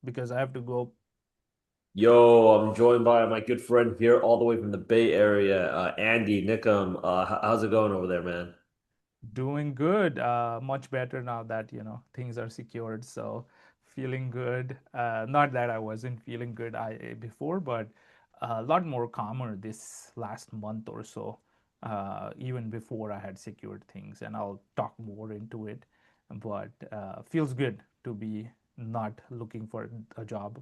because I have to go. Yo, I'm joined by my good friend here, all the way from the Bay Area, Andy Nickum. How's it going over there, man? Doing good, much better now that things are secured. So feeling good. Not that I wasn't feeling good before, but a lot more calmer this last month or so. Even before I had secured things, and I'll talk more into it. But feels good to be not looking for a job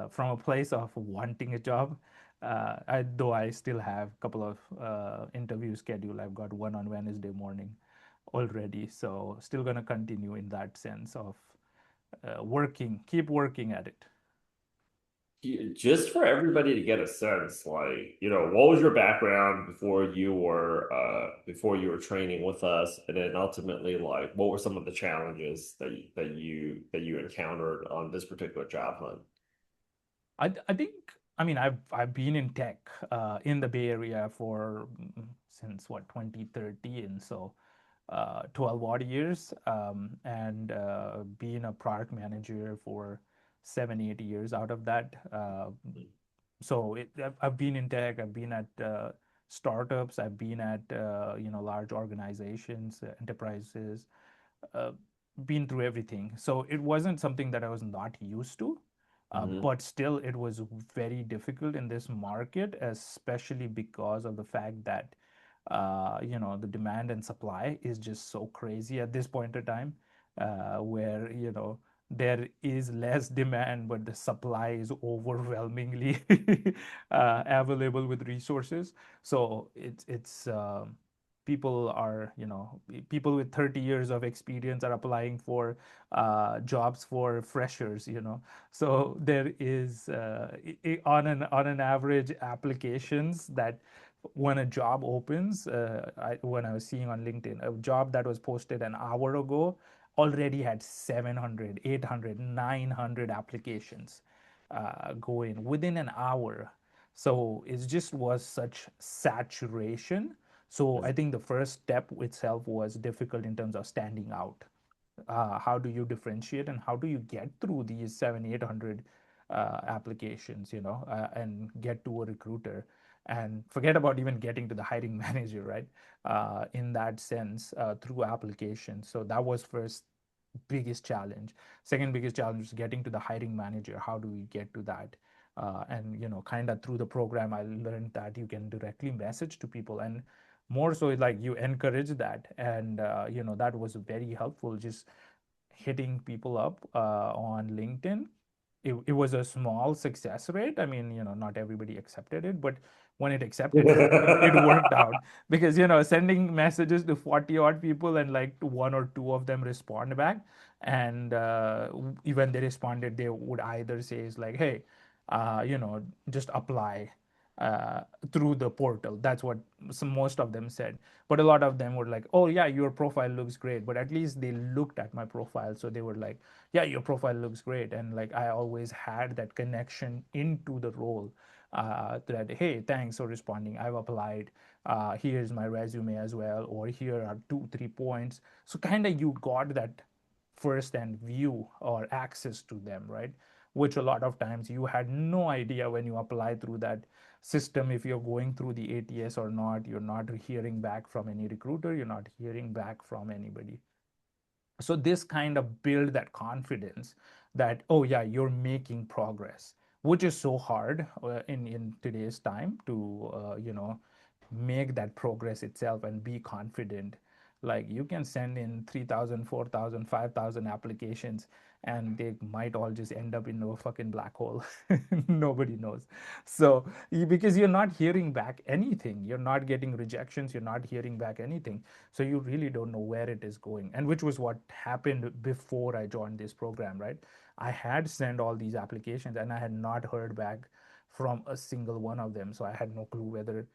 from a place of wanting a job. Though I still have a couple of interviews scheduled. I've got one on Wednesday morning already, so still gonna continue in that sense of keep working at it. Just for everybody to get a sense, what was your background before you were training with us, and then ultimately, what were some of the challenges that you encountered on this particular job hunt? I think I mean I've been in tech in the Bay Area for since what 2013, so 12 odd years, and being a product manager for 7 8 years out of that. I've been in tech. I've been at startups. I've been at large organizations, enterprises. Uh, been through everything. So it wasn't something that I was not used to. Hmm. But still, it was very difficult in this market, especially because of the fact that the demand and supply is just so crazy at this point in time, where there is less demand, but the supply is overwhelmingly available with resources. So it's people are people with 30 years of experience are applying for jobs for freshers. So there is on an average applications that when a job opens, when I was seeing on LinkedIn, a job that was posted an hour ago already had 700, 800, 900 applications go in within an hour. So it just was such saturation. So I think the first step itself was difficult in terms of standing out. How do you differentiate and how do you get through these 700 800 applications, and get to a recruiter, and forget about even getting to the hiring manager, right? In that sense, through applications. So that was first biggest challenge. Second biggest challenge is getting to the hiring manager. How do we get to that? And kind of through the program, I learned that you can directly message to people, and more so like you encourage that, and that was very helpful. Just hitting people up on LinkedIn. It was a small success rate. I mean, not everybody accepted it, but when it accepted it, it worked out because, sending messages to 40 odd people and like one or two of them respond back. And when they responded, they would either say, is like, hey, just apply uh, through the portal. That's what most of them said. But a lot of them were like, oh, yeah, your profile looks great. But at least they looked at my profile. So they were like, yeah, your profile looks great. And like, I always had that connection into the role, that, hey, thanks for responding. I've applied. Here's my resume as well. Or here are 2 3 points. So kind of you got that first hand view or access to them, right? Which a lot of times you had no idea when you apply through that system if you're going through the ATS or not. You're not hearing back from any recruiter, you're not hearing back from anybody. So this kind of build that confidence that, oh yeah, you're making progress, which is so hard in today's time to make that progress itself and be confident. Like you can send in 3,000, 4,000, 5,000 applications, and they might all just end up in a fucking black hole. Nobody knows. So because you're not hearing back anything, you're not getting rejections, you're not hearing back anything, so you really don't know where it is going. And which was what happened before I joined this program, right? I had sent all these applications and I had not heard back from a single one of them. So I had no clue whether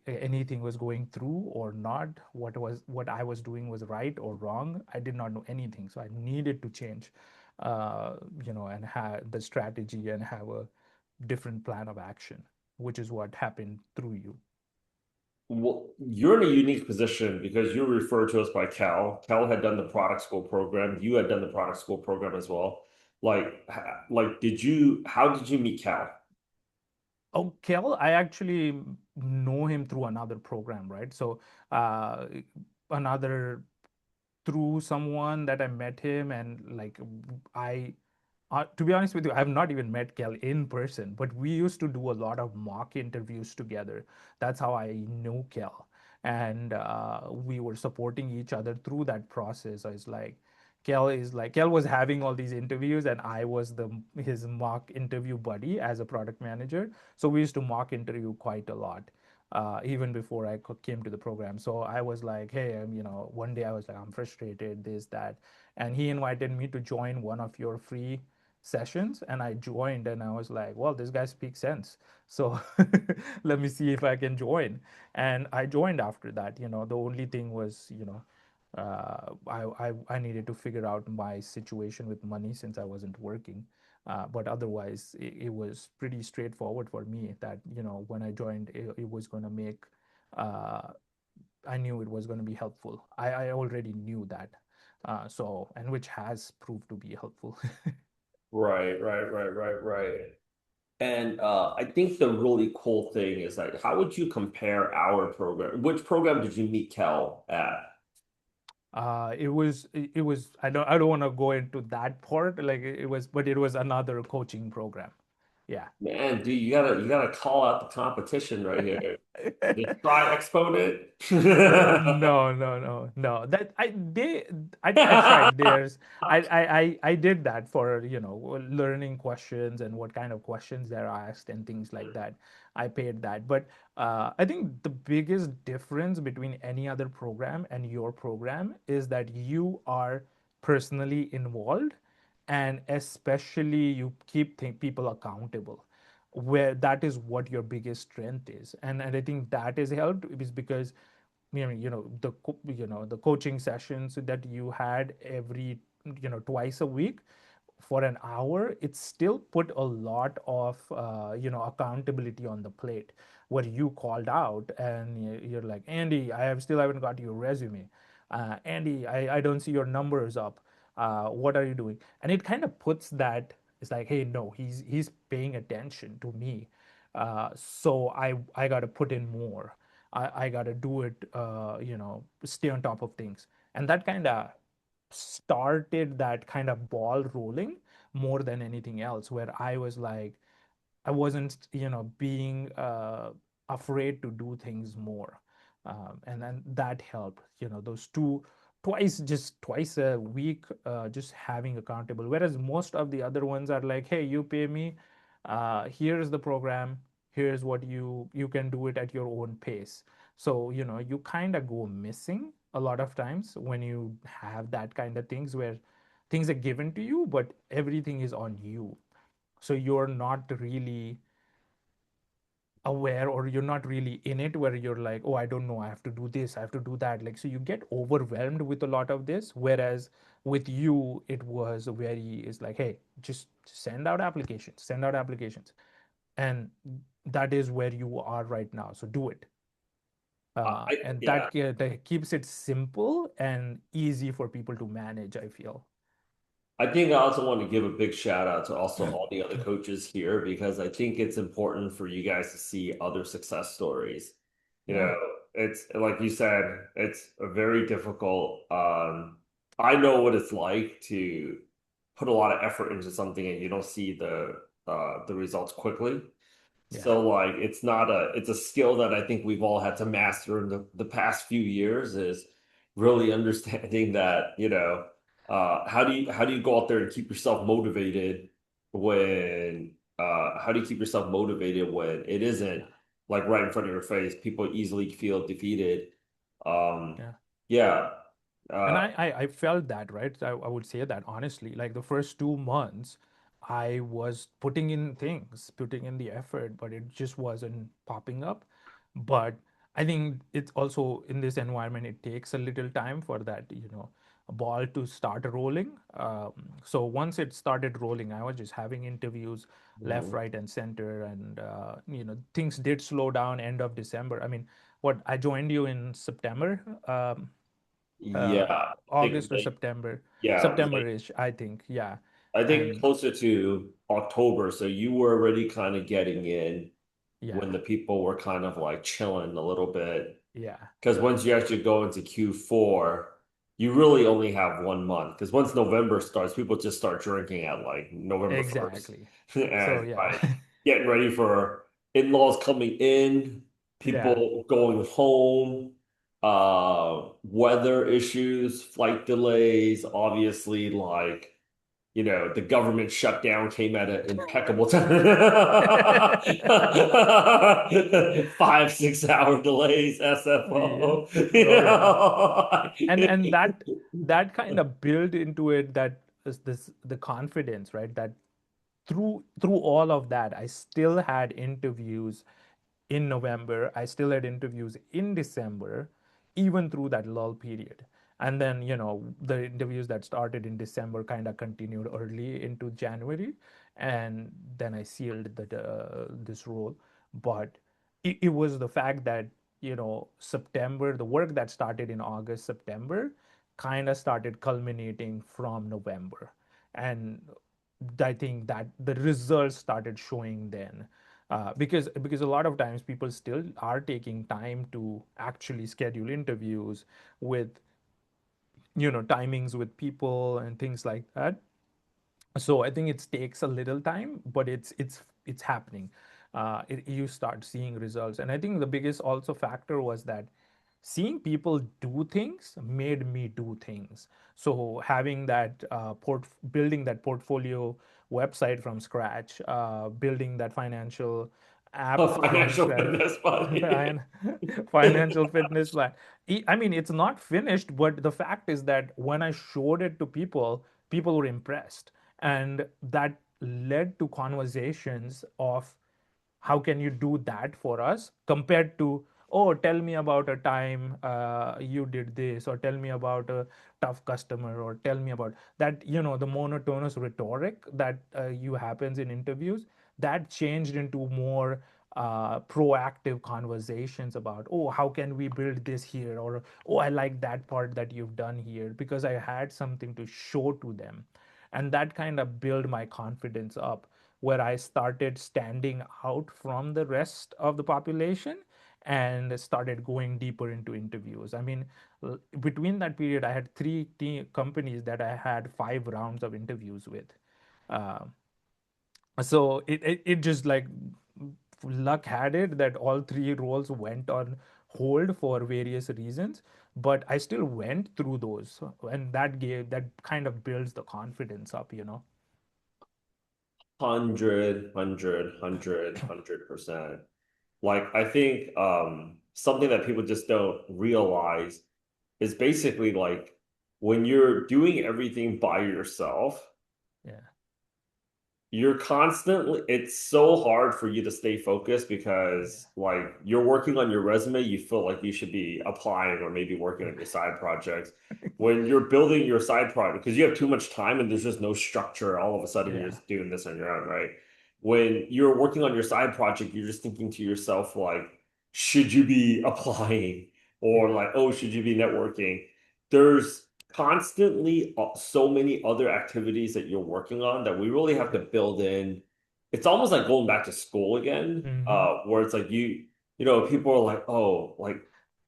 anything was going through or not, what I was doing was right or wrong. I did not know anything. So I needed to change, and have the strategy and have a different plan of action, which is what happened through you. Well, you're in a unique position because you were referred to us by Cal. Cal had done the product school program. You had done the product school program as well. like did you how did you meet Cal? Oh, Kel, I actually know him through another program, right? So, uh, another through someone that I met him, and like I to be honest with you, I've not even met Kel in person, but we used to do a lot of mock interviews together. That's how I knew Kel. And we were supporting each other through that process. I was like, Kel was having all these interviews, and I was the his mock interview buddy as a product manager. So we used to mock interview quite a lot. Even before I came to the program. So I was like, hey, one day I was like, I'm frustrated, this, that. And he invited me to join one of your free sessions, and I joined, and I was like, well, this guy speaks sense, so let me see if I can join. And I joined after that. The only thing was, I needed to figure out my situation with money since I wasn't working. But otherwise, it was pretty straightforward for me that, when I joined, it was going to make, uh, I knew it was going to be helpful. I already knew that. And which has proved to be helpful. Right. And I think the really cool thing is like, how would you compare our program? Which program did you meet Cal at? It was I don't want to go into that part, like it was, but it was another coaching program. Yeah. Man, dude, you gotta call out the competition right here. Did try Exponent? No, no, no, no. That I tried theirs. I did that for, learning questions and what kind of questions they're asked and things like that. I paid that, but I think the biggest difference between any other program and your program is that you are personally involved, and especially you keep people accountable, where that is what your biggest strength is. And I think that is helped is because, the coaching sessions that you had every, twice a week for an hour, it still put a lot of, accountability on the plate, where you called out and you're like, Andy, still haven't got your resume. Andy, I don't see your numbers up. What are you doing? And it kind of puts that, it's like, hey, no, he's paying attention to me. So I got to put in more. I got to do it, stay on top of things. And that kind of started that kind of ball rolling more than anything else, where I was like, I wasn't, being afraid to do things more. And then that helped, those just twice a week, just having accountable. Whereas most of the other ones are like, hey, you pay me, here's the program, here's what you can do it at your own pace. So, you kind of go missing a lot of times when you have that kind of things where things are given to you, but everything is on you. So you're not really aware, or you're not really in it, where you're like, oh, I don't know, I have to do this, I have to do that, like, so you get overwhelmed with a lot of this. Whereas with you, it was very, it's like, hey, just send out applications, and that is where you are right now, so do it. And Yeah. that keeps it simple and easy for people to manage, I feel. I think I also want to give a big shout out to also all the other coaches here because I think it's important for you guys to see other success stories. You Yeah. know, it's like you said, it's a very difficult. I know what it's like to put a lot of effort into something and you don't see the results quickly. Yeah. So like it's a skill that I think we've all had to master in the past few years is really understanding that, how do you go out there and keep yourself motivated when how do you keep yourself motivated when it isn't like right in front of your face? People easily feel defeated. Um Yeah. yeah. And Uh I felt that, right? I would say that honestly, like the first 2 months, I was putting in the effort, but it just wasn't popping up. But I think it's also in this environment, it takes a little time for that, a ball to start rolling. So once it started rolling, I was just having interviews left, mhm. right, and center. And, things did slow down end of December. I mean, what I joined you in September. Yeah, I think August or like September, yeah, like September-ish, I think. Yeah. I think And closer to October, so you were already kind of getting in when yeah, the people were kind of like chilling a little bit. yeah, Because once you actually go into Q4, you really only have 1 month. Because once November starts, people just start drinking at like November 1st. exactly. So And yeah, like getting ready for in-laws coming in, yeah, people going home, weather issues, flight delays, obviously like the government shutdown came at an impeccable time. 5, 6 hour delays, yeah. SFO. Oh yeah. And You that kind of built into it, that is this the confidence, right? That through all of that, I still had interviews in November. I still had interviews in December, even through that lull period. And then, the interviews that started in December kind of continued early into January. And then I sealed this role. But it was the fact that, September, the work that started in August, September, kind of started culminating from November. And I think that the results started showing then, because a lot of times people still are taking time to actually schedule interviews with timings with people and things like that. So I think it takes a little time, but it's happening. You start seeing results, and I think the biggest also factor was that seeing people do things made me do things. So having that building that portfolio website from scratch, building that financial app from financial scratch, fitness buddy. and financial fitness plan. I mean, it's not finished, but the fact is that when I showed it to people, people were impressed, and that led to conversations of how can you do that for us, compared to, oh, tell me about a time you did this, or tell me about a tough customer, or tell me about that, the monotonous rhetoric that you happens in interviews. That changed into more proactive conversations about, oh, how can we build this here, or oh, I like that part that you've done here, because I had something to show to them. And that kind of built my confidence up, where I started standing out from the rest of the population and started going deeper into interviews. I mean, between that period, I had three companies that I had 5 rounds of interviews with. Uh, so it just like luck had it that all three roles went on hold for various reasons, but I still went through those, and that kind of builds the confidence up. 100%. Like I think something that people just don't realize is basically like when you're doing everything by yourself, Yeah, you're constantly it's so hard for you to stay focused yeah, because like you're working on your resume, you feel like you should be applying or maybe working on your side projects. When you're building your side project, because you have too much time and there's just no structure, all of a sudden you're yeah, just doing this on your own, right? When you're working on your side project, you're just thinking to yourself like, should you be applying? Or yeah, like, oh, should you be networking? There's constantly so many other activities that you're working on that we really have to yeah. build in. It's almost like going back to school again, Mm-hmm. where it's like people are like, oh, like,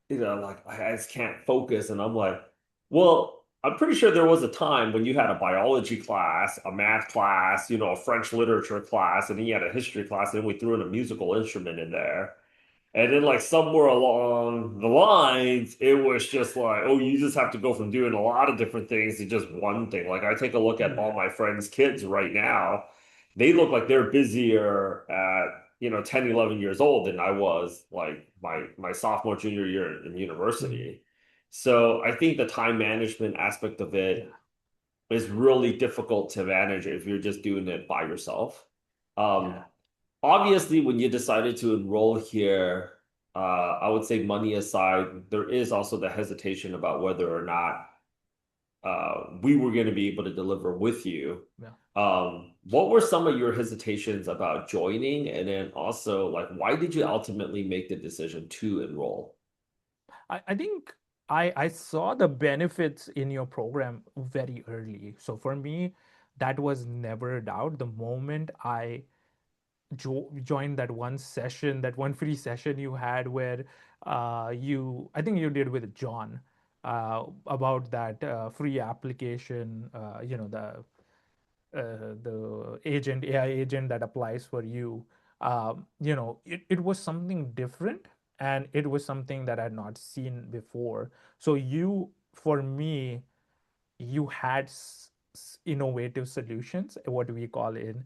like I just can't focus. And I'm like, well, I'm pretty sure there was a time when you had a biology class, a math class, a French literature class, and then you had a history class, and then we threw in a musical instrument in there. And then, like, somewhere along the lines, it was just like, oh, you just have to go from doing a lot of different things to just one thing. Like, I take a look at all Yeah, my friends' kids right now. They look like they're busier at, 10, 11 years old than I was, like, my sophomore, junior year in mm-hmm. university. So I think the time management aspect of Yeah, it is really difficult to manage if you're just doing it by yourself. yeah. Um, Obviously, when you decided to enroll here, I would say money aside, there is also the hesitation about whether or not we were going to be able to deliver with you. Yeah. What were some of your hesitations about joining? And then also, like, why did you ultimately make the decision to enroll? I think I saw the benefits in your program very early. So for me, That was never a doubt. The moment I joined that one session, that one free session you had where I think you did with John, about that free application, the agent, AI agent that applies for you. It was something different, and it was something that I had not seen before. So for me, you had innovative solutions, what we call in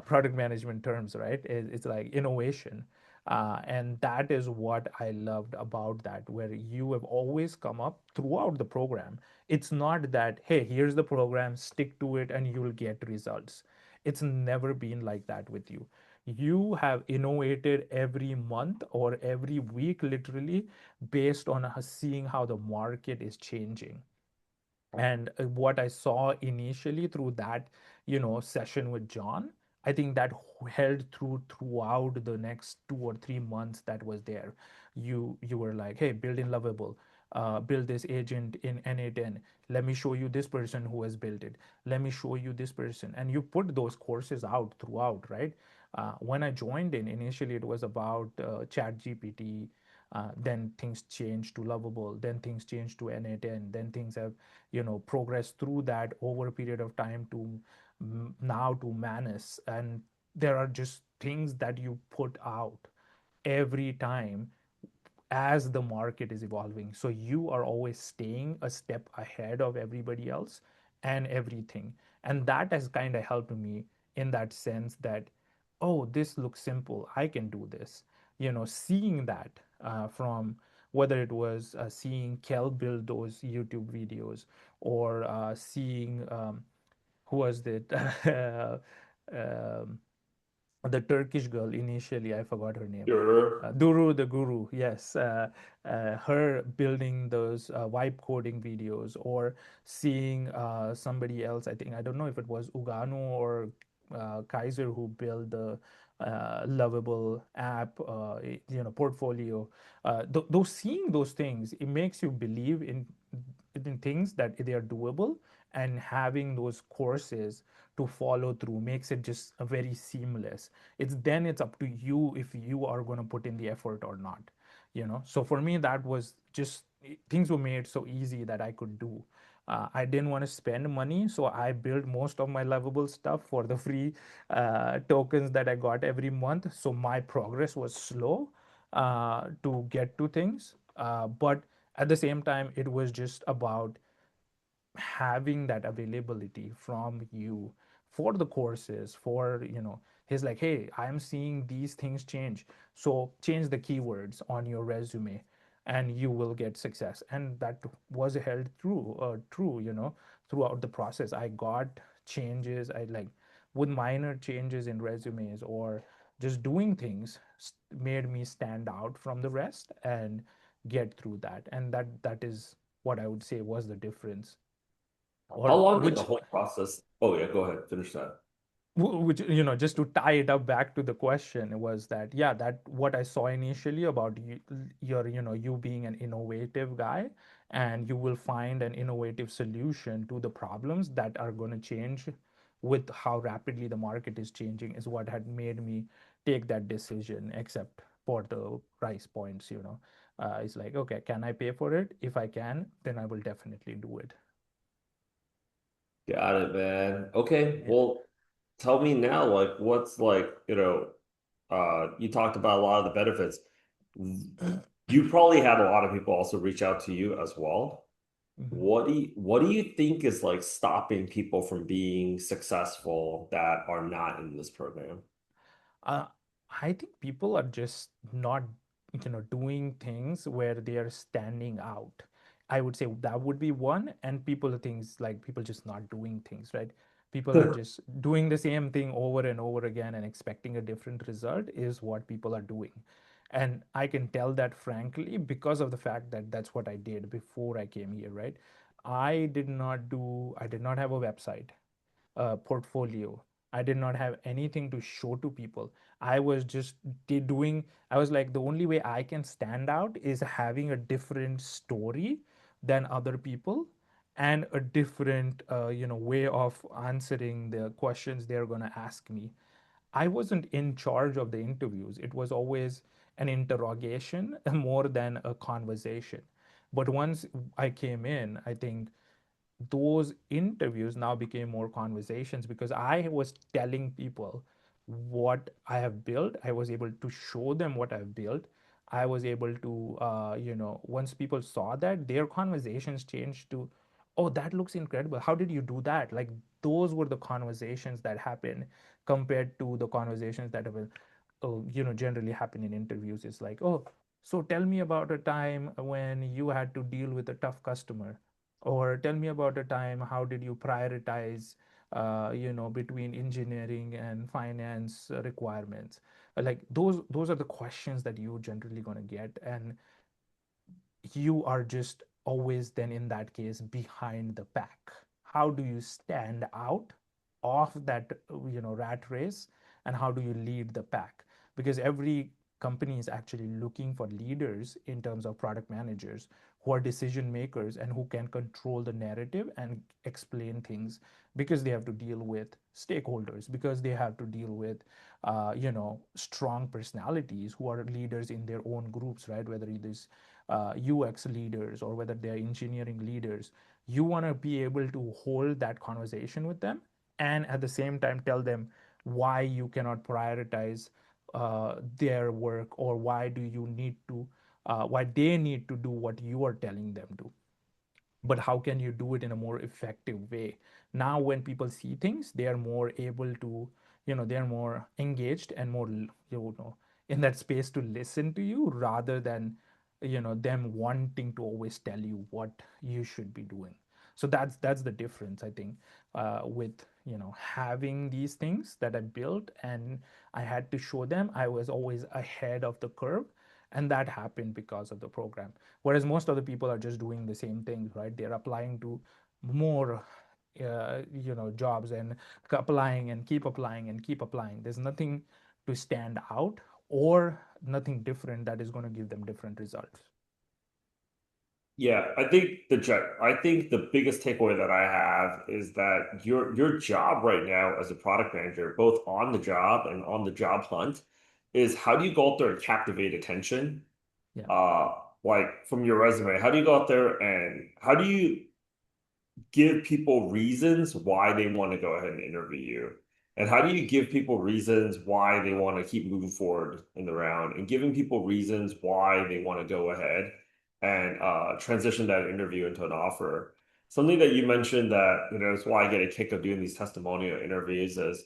product management terms, right? It's like innovation. And that is what I loved about that, where you have always come up throughout the program. It's not that, hey, here's the program, stick to it, and you'll get results. It's never been like that with you. You have innovated every month or every week, literally, based on seeing how the market is changing. And what I saw initially through that session with John, I think that held throughout the next 2 or 3 months that was there. You were like, hey, build in Lovable, build this agent in N8N. Let me show you this person who has built it. Let me show you this person. And you put those courses out throughout, right? When I joined in, initially it was about chat gpt, then things changed to Lovable, then things changed to N8N, then things have progressed through that over a period of time to now to Manus. And there are just things that you put out every time as the market is evolving. So you are always staying a step ahead of everybody else and everything. And that has kind of helped me in that sense that, oh, this looks simple. I can do this. Seeing that from whether it was seeing Kel build those YouTube videos, or seeing who was it? um, the Turkish girl initially, I forgot her name. Sure. Duru the Guru, yes. Her building those vibe coding videos, or seeing somebody else, I think, I don't know if it was Uganu or Kaiser, who built the Lovable app, portfolio. Those seeing those things, it makes you believe in things that they are doable, and having those courses to follow through makes it just a very seamless. It's up to you if you are going to put in the effort or not. So for me, that was just, things were made so easy that I could do. I didn't want to spend money, so I built most of my Lovable stuff for the free tokens that I got every month. So my progress was slow to get to things, but at the same time, it was just about having that availability from you for the courses. For he's like, hey, I'm seeing these things change, so change the keywords on your resume and you will get success. And that was held true throughout the process. I got changes, I like, with minor changes in resumes, or just doing things made me stand out from the rest and get through that. And that is what I would say was the difference. How Or long did the which whole process? Oh yeah, go ahead, finish that. which just to tie it up back to the question, was that, yeah, that what I saw initially about you, you being an innovative guy, and you will find an innovative solution to the problems that are going to change with how rapidly the market is changing, is what had made me take that decision, except for the price points. It's like, okay, can I pay for it? If I can, then I will definitely do it. Got it, man. Okay, Yeah. well, tell me now, like, what's like, you talked about a lot of the benefits. You probably had a lot of people also reach out to you as well. Mhm. What do you think is like stopping people from being successful that are not in this program? uh, I think people are just not, doing things where they are standing out. I would say that would be one. And people are things like, people just not doing things, right? People are just doing the same thing over and over again and expecting a different result, is what people are doing. And I can tell that frankly, because of the fact that that's what I did before I came here, right? I did not have a website, portfolio. I did not have anything to show to people. I was just doing, I was like, the only way I can stand out is having a different story than other people, and a different way of answering the questions they're going to ask me. I wasn't in charge of the interviews. It was always an interrogation more than a conversation. But once I came in, I think those interviews now became more conversations because I was telling people what I have built. I was able to show them what I've built. I was able to, once people saw that, their conversations changed to, oh, that looks incredible. How did you do that? Like, those were the conversations that happened compared to the conversations that have, generally happen in interviews. It's like, oh, so tell me about a time when you had to deal with a tough customer, or tell me about a time how did you prioritize between engineering and finance requirements. Like, those are the questions that you generally going to get, and you are just always then in that case behind the pack. How do you stand out of that rat race, and how do you lead the pack? Because every company is actually looking for leaders in terms of product managers who are decision makers and who can control the narrative and explain things, because they have to deal with stakeholders, because they have to deal with strong personalities who are leaders in their own groups, right? Whether it is UX leaders or whether they're engineering leaders, you want to be able to hold that conversation with them and at the same time tell them why you cannot prioritize their work, or why do you need to, why they need to do what you are telling them to, but how can you do it in a more effective way. Now when people see things, they are more able to, they're more engaged and more, in that space to listen to you, rather than them wanting to always tell you what you should be doing. So that's the difference, I think, with having these things that I built and I had to show them. I was always ahead of the curve, and that happened because of the program. Whereas most of the people are just doing the same things, right? They're applying to more jobs, and applying and keep applying and keep applying. There's nothing to stand out, or nothing different that is going to give them different results. Yeah, I think the biggest takeaway that I have is that your job right now as a product manager, both on the job and on the job hunt, is how do you go out there and captivate attention? Yeah. Uh, like from your resume, how do you go out there and how do you give people reasons why they want to go ahead and interview you? And how do you give people reasons why they want to keep moving forward in the round and giving people reasons why they want to go ahead and transition that interview into an offer? Something that you mentioned that, it's why I get a kick of doing these testimonial interviews is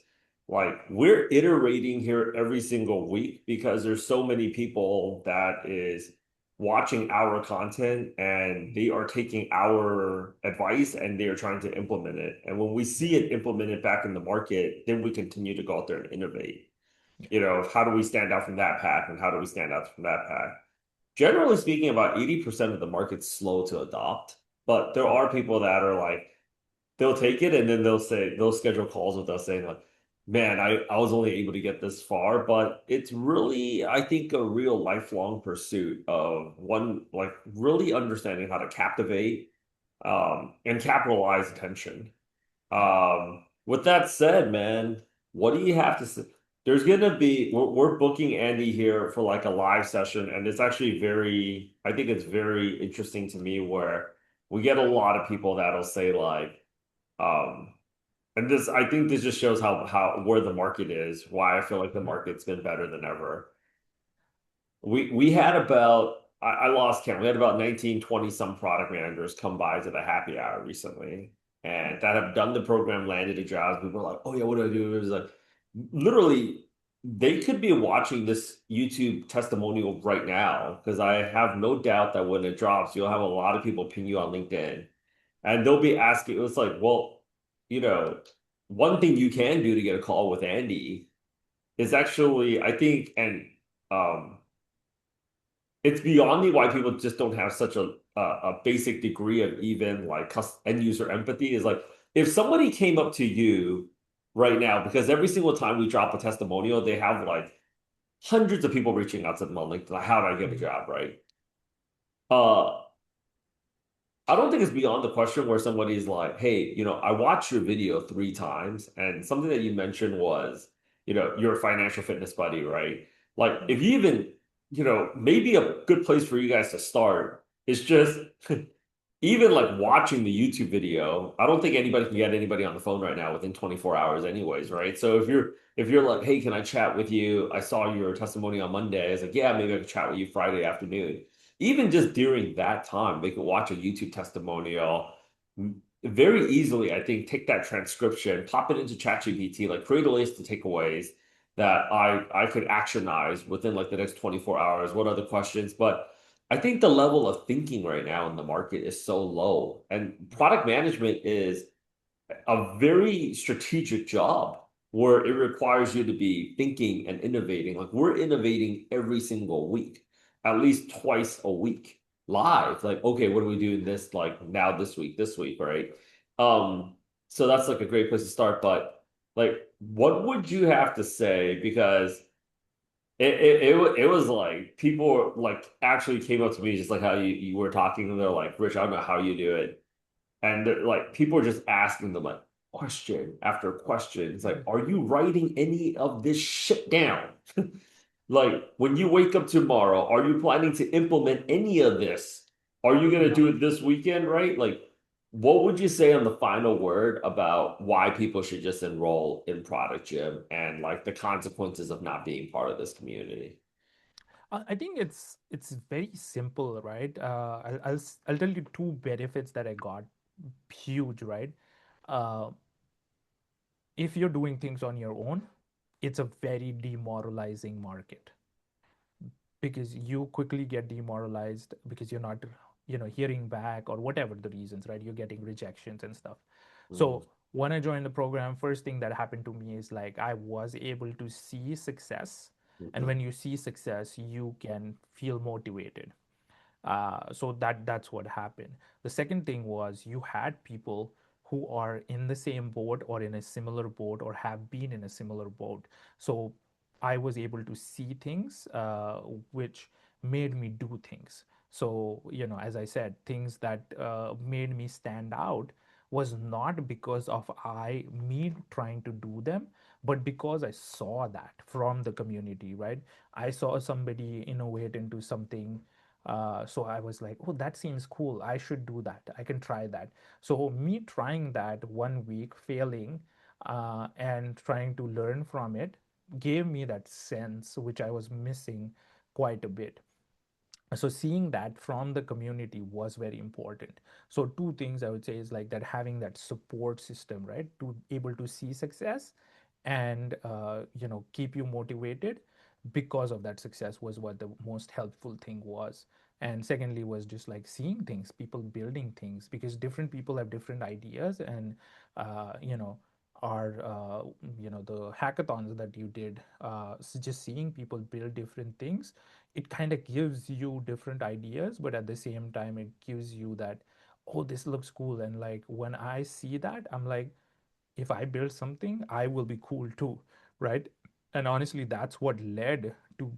like we're iterating here every single week because there's so many people that is watching our content and they are taking our advice and they are trying to implement it. And when we see it implemented back in the market, then we continue to go out there and innovate. Yeah. How do we stand out from that pack and how do we stand out from that pack? Generally speaking, about 80% of the market's slow to adopt, but there Yeah. are people that are like, they'll take it and then they'll schedule calls with us saying like, man, I was only able to get this far, but it's really, I think, a real lifelong pursuit of one, like really understanding how to captivate and capitalize attention. Yeah. With that said, man, what do you have to say? There's gonna be we're booking Andy here for like a live session, and it's actually I think it's very interesting to me where we get a lot of people that'll say like, um, and this, I think this just shows how where the market is, why I feel like the Yeah. market's been better than ever. We had about I lost count. We had about 19, 20 some product managers come by to the happy hour recently Yeah. and that have done the program, landed a job. People were like, oh yeah, what do I do? It was like literally they could be watching this YouTube testimonial right now because I have no doubt that when it drops, you'll have a lot of people ping you on LinkedIn and they'll be asking, it's like, well, you know, one thing you can do to get a call with Andy is actually, I think, and um, it's beyond me why people just don't have such a basic degree of even like end user empathy. Is like if somebody came up to you right now, because every single time we drop a testimonial, they have like hundreds of people reaching out to them on like how do I get a Mhm. job, right? Uh, I don't think it's beyond the question where somebody's like, hey, I watched your video 3 times, and something that you mentioned was, you're a financial fitness buddy, right? Like, if you even, maybe a good place for you guys to start is just even like watching the YouTube video. I don't think anybody can get anybody on the phone right now within 24 hours anyways, right? So if you're like, hey, can I chat with you? I saw your testimony on Monday. It's like, yeah, maybe I could chat with you Friday afternoon. Even just during that time, they could watch a YouTube testimonial very easily. I think take that transcription, pop it into ChatGPT, like create a list of takeaways that I could actionize within like the next 24 hours. What are the questions? But I think the level of thinking right now in the market is so low, and product management is a very strategic job where it requires you to be thinking and innovating. Like we're innovating every single week, at least twice a week live. Like, okay, what are we doing this like now this week, right? Um, so that's like a great place to start. But like, what would you have to say? Because it was like people like actually came up to me just like how you were talking, and they're like, Rich, I don't know how you do it. And they're like people are just asking them like question after question. It's like, are you writing any of this shit down? Like when you wake up tomorrow, are you planning to implement any of this? Are you gonna Yeah. do it this weekend, right? Like, what would you say on the final word about why people should just enroll in Product Gym and like the consequences of not being part of this community? I think it's very simple, right? I'll tell you two benefits that I got. Huge, right? Uh, if you're doing things on your own, it's a very demoralizing market because you quickly get demoralized because you're not, hearing back or whatever the reasons, right? You're getting rejections and stuff. Mm, So when I joined the program, first thing that happened to me is like I was able to see success, and mhm, when you see success, you can feel motivated. So that's what happened. The second thing was you had people who are in the same boat or in a similar boat or have been in a similar boat. So I was able to see things which made me do things. So, as I said, things that made me stand out was not because of me trying to do them, but because I saw that from the community, right? I saw somebody innovate into something, so I was like, oh, that seems cool. I should do that. I can try that. So, me trying that one week, failing, and trying to learn from it gave me that sense which I was missing quite a bit. So seeing that from the community was very important. So two things I would say is like that, having that support system, right, to able to see success and keep you motivated because of that success was what the most helpful thing was. And secondly was just like seeing things, people building things, because different people have different ideas. And uh, you know are the hackathons that you did, just seeing people build different things, it kind of gives you different ideas, but at the same time it gives you that, oh, this looks cool. And like when I see that, I'm like, if I build something, I will be cool too, right? And honestly, that's what led to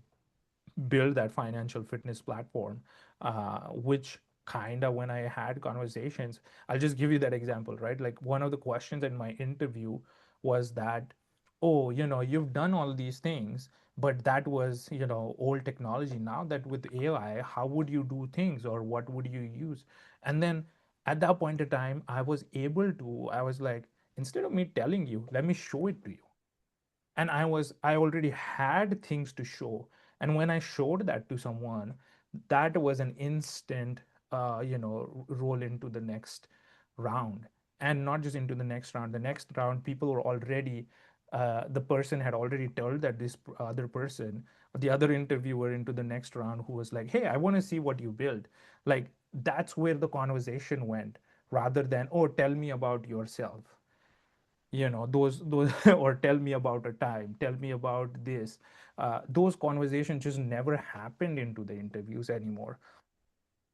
build that financial fitness platform, which kind of, when I had conversations, I'll just give you that example, right? Like one of the questions in my interview was that, oh, you've done all these things, but that was, old technology. Now that with AI, how would you do things, or what would you use? And then at that point in time, I was like, instead of me telling you, let me show it to you. And I already had things to show. And when I showed that to someone, that was an instant roll into the next round. And not just into the next round people were already, the person had already told that this other person, the other interviewer into the next round, who was like, hey, I want to see what you build. Like, that's where the conversation went, rather than, oh, tell me about yourself, those or tell me about a time, tell me about this. Those conversations just never happened into the interviews anymore.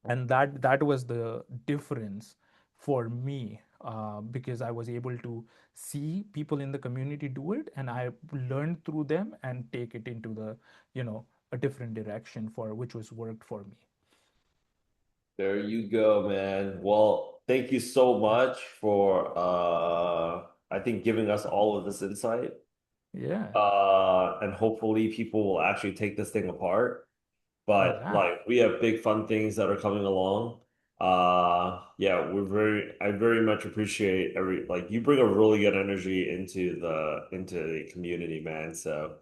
And that was the difference for me, because I was able to see people in the community do it, and I learned through them and take it into the, a different direction, for which was worked for me. There you go, man. Well, thank you so much for I think giving us all of this insight. Yeah. And hopefully people will actually take this thing apart. Oh But yeah. like we have big fun things that are coming along. Yeah, I very much appreciate every like you bring a really good energy into the community, man. So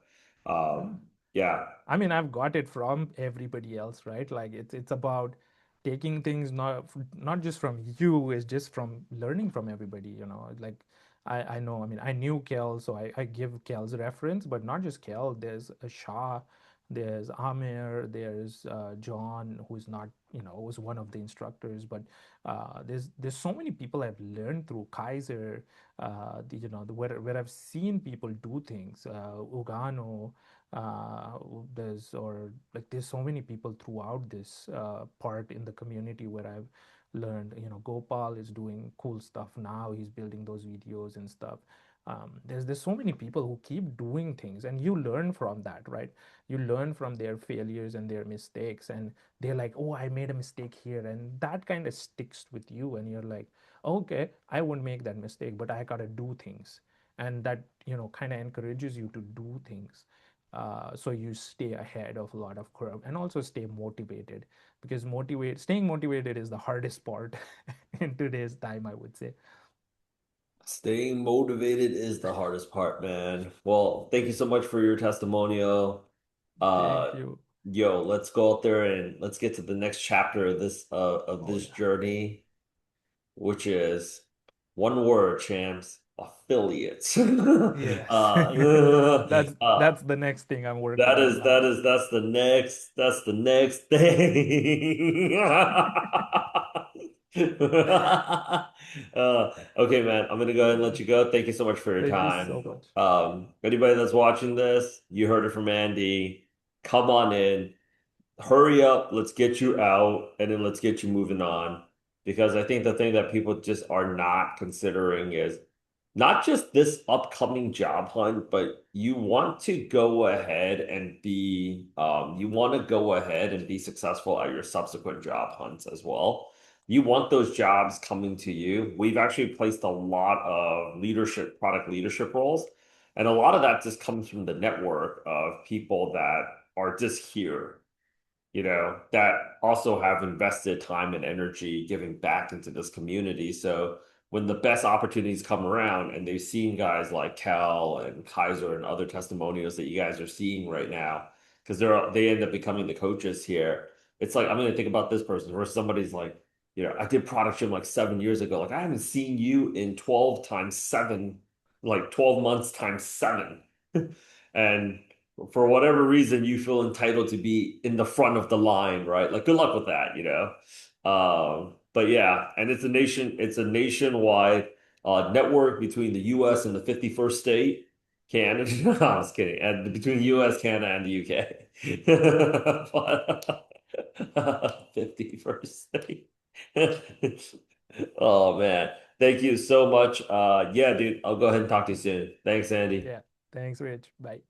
Yeah. yeah. I mean, I've got it from everybody else, right? Like it's about taking things not just from you, it's just from learning from everybody, you know. Like I know, I mean, I knew Kel, so I give Kel's reference, but not just Kel. There's a Shah, there's Amir, there's John, who's not, you know, was one of the instructors, but there's so many people I've learned through Kaiser, you know, where I've seen people do things, Ugano, uh, there's so many people throughout this part in the community where I've learned, you know, Gopal is doing cool stuff now, he's building those videos and stuff. There's so many people who keep doing things and you learn from that, right? You learn from their failures and their mistakes, and they're like, oh, I made a mistake here, and that kind of sticks with you, and you're like, okay, I won't make that mistake, but I gotta do things. And that, you know, kind of encourages you to do things, so you stay ahead of a lot of curve and also stay motivated, because staying motivated is the hardest part in today's time, I would say. Staying motivated is the hardest part, man. Well, thank you so much for your testimonial. Thank Uh, you. let's go out there and let's get to the next chapter of Oh this yeah. journey, which is one word, champs, affiliates. Yes. That's the next thing I'm working on now. That's the next thing. Okay, man, I'm gonna go ahead and let Yeah. you go. Thank you so much for your Thank you time. so much. Anybody that's watching this, you heard it from Andy. Come on in, hurry up, let's get you out, and then let's get you moving on. Because I think the thing that people just are not considering is not just this upcoming job hunt, but you want to go ahead and you want to go ahead and be successful at your subsequent job hunts as well. You want those jobs coming to you. We've actually placed a lot of product leadership roles, and a lot of that just comes from the network of people that are just here, that also have invested time and energy giving back into this community. So when the best opportunities come around and they've seen guys like Cal and Kaiser and other testimonials that you guys are seeing right now, because they end up becoming the coaches here. It's like I'm gonna think about this person versus somebody's like, I did product gym like 7 years ago. Like I haven't seen you in 12 times seven, like 12 months times seven. And for whatever reason you feel entitled to be in the front of the line, right? Like good luck with that. But yeah, and it's a nationwide network between the US and the 51st state, Canada. No, I was kidding. And between the US, Canada, and the UK. But 51st state. Oh man. Thank you so much. Yeah, dude, I'll go ahead and talk to you soon. Thanks, Andy. Yeah. Thanks, Rich. Bye.